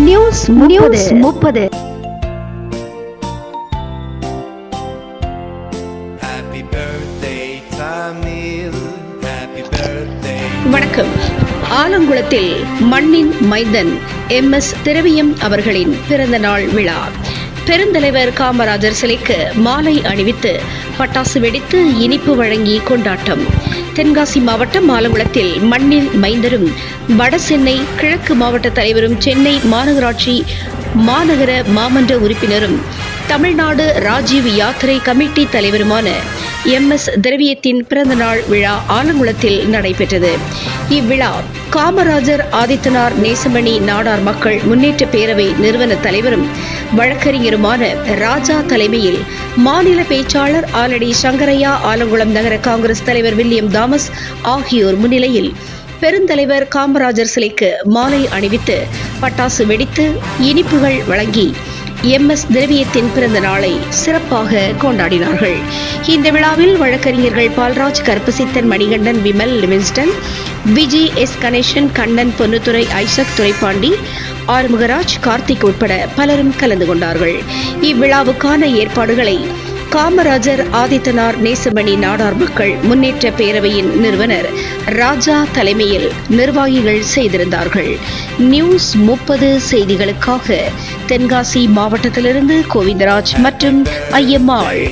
News 30. Happy birthday, Tamil. Happy birthday. வணக்கம். ஆலங்குளத்தில் மண்ணின் மைந்தன் MS திரவியம் அவர்களின் பிறந்த நாள் விழா. பெருந்தலைவர் காமராஜர் சிலைக்கு மாலை அணிவித்து பட்டாசு வெடித்து இனிப்பு வழங்கி கொண்டாட்டம். தென்காசி மாவட்டம் ஆலங்குளத்தில் மண்ணில் மைந்தரும் வடசென்னை கிழக்கு மாவட்ட தலைவரும் சென்னை மாநகராட்சி மாநகர மாமன்ற உறுப்பினரும் தமிழ்நாடு ராஜீவ் யாத்திரை கமிட்டி தலைவருமான MS திரவியத்தின் பிறந்தநாள் விழா ஆலங்குளத்தில் நடைபெற்றது. இவ்விழா காமராஜர் ஆதித்தனார் நேசமணி நாடார் மக்கள் முன்னேற்ற பேரவை நிறுவன தலைவரும் வழக்கறிஞருமான ராஜா தலைமையில் மாநில பேச்சாளர் ஆலடி சங்கரையா, ஆலங்குளம் நகர காங்கிரஸ் தலைவர் வில்லியம் தாமஸ் ஆகியோர் முன்னிலையில் பெருந்தலைவர் காமராஜர் சிலைக்கு மாலை அணிவித்து பட்டாசு வெடித்து இனிப்புகள் வழங்கி MS திரவியத்தின் பிறந்த நாளை சிறப்பாக கொண்டாடினார்கள். இந்த விழாவில் வழக்கறிஞர்கள் பால்ராஜ், கருப்பசித்தன், மணிகண்டன், விமல், லிவின்ஸ்டன், விஜி எஸ் கணேசன், கண்ணன், பொன்னுத்துறை, ஐசக், துரைப்பாண்டி, ஆறுமுகராஜ், கார்த்திக் உட்பட பலரும் கலந்து கொண்டார்கள். இவ்விழாவுக்கான ஏற்பாடுகளை காமராஜர் ஆதித்தனார் நேசமணி நாடார் மக்கள் முன்னேற்ற பேரவையின் நிறுவனர் ராஜா தலைமையில் நிர்வாகிகள் செய்திருந்தார்கள். நியூஸ் 30 செய்திகளுக்காக தென்காசி மாவட்டத்திலிருந்து கோவிந்தராஜ் மற்றும் ஐயம்மாள்.